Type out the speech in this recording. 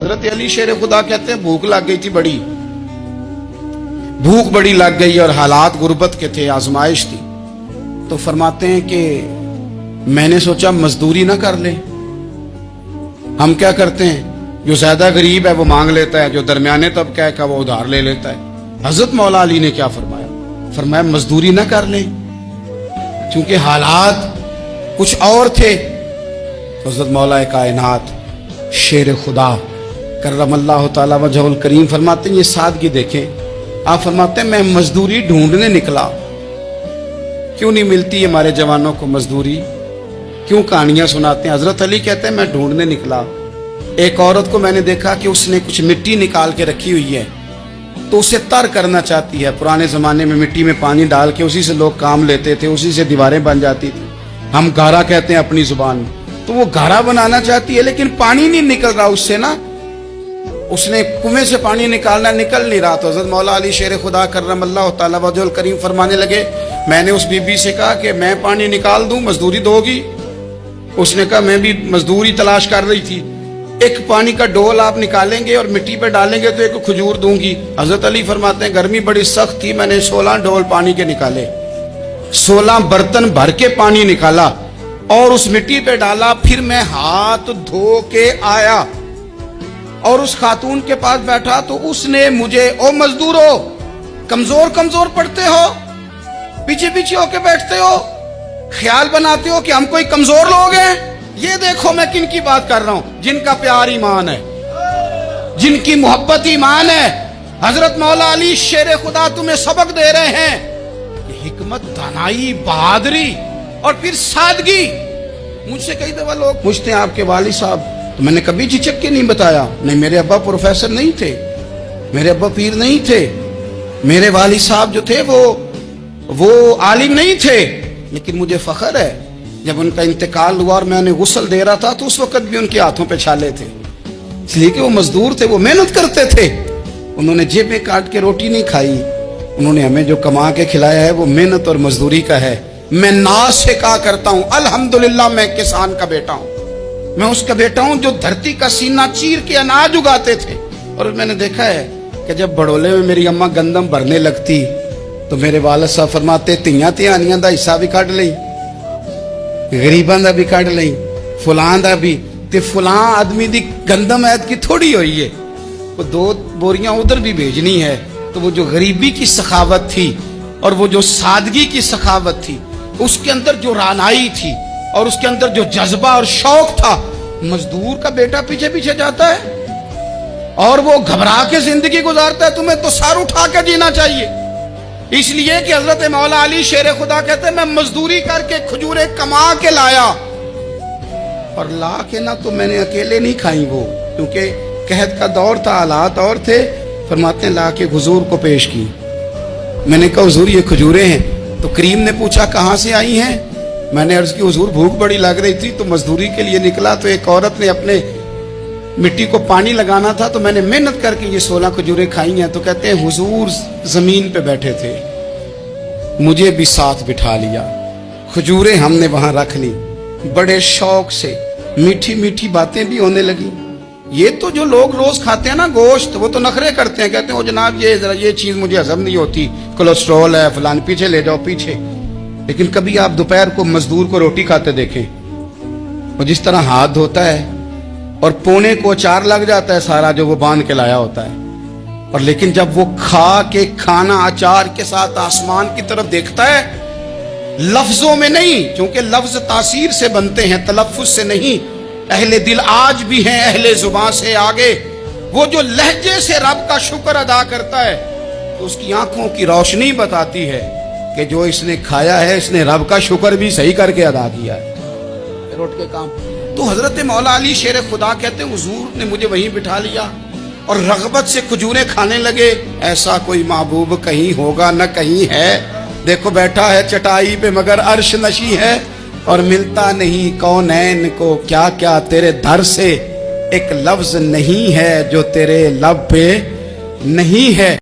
हजरत अली शेर खुदा कहते हैं भूख लग गई थी बड़ी, भूख बड़ी लग गई और हालात गुर्बत के थे, आजमाइश थी। तो फरमाते हैं कि मैंने सोचा मजदूरी ना कर ले। हम क्या करते हैं, जो ज्यादा गरीब है वो मांग लेता है, जो दरमियाने तबका का वो उधार ले लेता है। हजरत मौला अली ने क्या फरमाया, फरमाया मजदूरी ना कर ले, क्योंकि हालात कुछ और थे। हजरत मौला कायनात शेर खुदा करमल्लाहु ताला वजहुल करीम फरमाते हैं, ये सादगी देखें। आप फरमाते हैं मैं मजदूरी ढूंढने निकला, क्यों नहीं मिलती हमारे जवानों को मजदूरी, क्यों कहानियां सुनाते हैं। हजरत अली कहते हैं मैं ढूंढने निकला, एक औरत को मैंने देखा कि उसने कुछ मिट्टी निकाल के रखी हुई है, तो उसे तर करना चाहती है। पुराने जमाने में मिट्टी में पानी डाल के उसी से लोग काम लेते थे, उसी से दीवारें बन जाती थी, हम गारा कहते हैं अपनी जुबान में। तो वो गारा बनाना चाहती है, लेकिन पानी नहीं निकल रहा उससे ना, उसने कुएं से पानी निकालना, निकल नहीं रहा। तो हजरत मौला अली शेर खुदा करमल्लाहु ताला वजहुल करीम फरमाने लगे, मैंने उस बीबी से कहा कि मैं पानी निकाल दूं, मजदूरी दोगी? उसने कहा मैं भी मजदूरी तलाश कर रही थी, एक पानी का डोल आप निकालेंगे और मिट्टी पे डालेंगे तो एक खजूर दूंगी। हजरत अली फरमाते हैं गर्मी बड़ी सख्त थी, मैंने 16 डोल पानी के निकाले, 16 बर्तन भर के पानी निकाला और उस मिट्टी पे डाला। फिर मैं हाथ धो के आया और उस खातून के पास बैठा, तो उसने मुझे, ओ मजदूरो कमजोर कमजोर पड़ते हो, पीछे पीछे होके बैठते हो, ख्याल बनाते हो कि हम कोई कमजोर लोग हैं। ये देखो मैं किन की बात कर रहा हूं, जिनका प्यार ईमान है, जिनकी मोहब्बत ईमान है। हजरत मौला अली शेर खुदा तुम्हें सबक दे रहे हैं कि हिकमत, दानाई, बहादुरी और फिर सादगी। मुझसे कई दफा लोग पूछते हैं आपके वालिद साहब, तो मैंने कभी झिझक के नहीं बताया, नहीं मेरे अब्बा प्रोफेसर नहीं थे, मेरे अब्बा पीर नहीं थे, मेरे वालिद साहब जो थे वो आलिम नहीं थे। लेकिन मुझे फख्र है जब उनका इंतकाल हुआ और मैं उन्हें गुस्ल दे रहा था, तो उस वक्त भी उनके हाथों पे छाले थे, इसलिए कि वो मजदूर थे, वो मेहनत करते थे। उन्होंने जेबें काट के रोटी नहीं खाई, उन्होंने हमें जो कमा के खिलाया है वो मेहनत और मजदूरी का है। मैं नाज से कहा करता हूं अल्हम्दुलिल्लाह मैं किसान का बेटा हूं, मैं उसका बेटा हूं जो धरती का सीना चीर के अनाज उगाते थे। और मैंने देखा है कि जब बड़ोले में मेरी अम्मा गंदम भरने लगती तो मेरे वालिद साहब फरमाते तियां धियानियां दा हिस्सा भी कढ़ लई, गरीबां दा भी कढ़ लई, फुलां दा भी, ते फुलां आदमी दी गंदम ऐद की थोड़ी हुई है, वो 2 बोरियां उधर भी भेजनी है। तो वो जो गरीबी की सखावत थी और वो जो सादगी की सखावत थी, उसके अंदर जो रानाई थी और उसके अंदर जो जज्बा और शौक था, मजदूर का बेटा पीछे पीछे जाता है और वो घबरा के जिंदगी गुजारता है। तुम्हें तो सर उठा के जीना चाहिए। इसलिए कि हजरत मौला अली शेर खुदा कहते हैं मैं मजदूरी करके खजूरें कमा के लाया, और ला के ना तो मैंने अकेले नहीं खाई वो, क्योंकि कहत का दौर था, हालात और थे। फरमाते हैं ला के हुजूर को पेश की। मैंने कहा हुजूर ये खजूरें हैं। तो करीम ने पूछा कहाँ से आई हैं? मैंने अर्ज की हुजूर भूख बड़ी लग रही थी तो मजदूरी के लिए निकला, तो एक औरत ने अपने मिट्टी को पानी लगाना था, तो मैंने मेहनत करके ये 16 खजूरें खाई हैं। तो कहते हैं हुजूर जमीन पे बैठे थे, मुझे भी साथ बिठा लिया, खजूरें हमने वहां रख ली, बड़े शौक से मीठी मीठी बातें भी होने लगी। ये तो जो लोग रोज खाते हैं ना गोश्त, वो तो नखरे करते हैं, कहते हैं ओ जनाब ये जरा ये चीज मुझे हजम नहीं होती, कोलेस्ट्रॉल है फलान, पीछे ले जाओ पीछे। लेकिन कभी आप दोपहर को मजदूर को रोटी खाते देखें, वो जिस तरह हाथ धोता है और पोने को अचार लग जाता है सारा जो वो बांध के लाया होता है, और लेकिन जब वो खा के खाना अचार के साथ आसमान की तरफ देखता है, लफ्जों में नहीं, क्योंकि लफ्ज तासीर से बनते हैं, तलफ्फुज से नहीं। अहले दिल आज भी हैं अहले जुबान से आगे। वो जो लहजे से रब का शुक्र अदा करता है, तो उसकी आंखों की रोशनी बताती है कि जो इसने खाया है इसने रब का शुक्र भी सही करके अदा किया है, रोट के काम। तो हजरत मौला अली शेर खुदा कहते हैं हुजूर ने मुझे वहीं बिठा लिया और रगबत से खजूरें खाने लगे। ऐसा कोई महबूब कहीं होगा न कहीं है, देखो बैठा है चटाई पे मगर अर्श नशी है, और मिलता नहीं कौनैन को क्या क्या तेरे दर से, एक लफ्ज नहीं है जो तेरे लब पे नहीं है।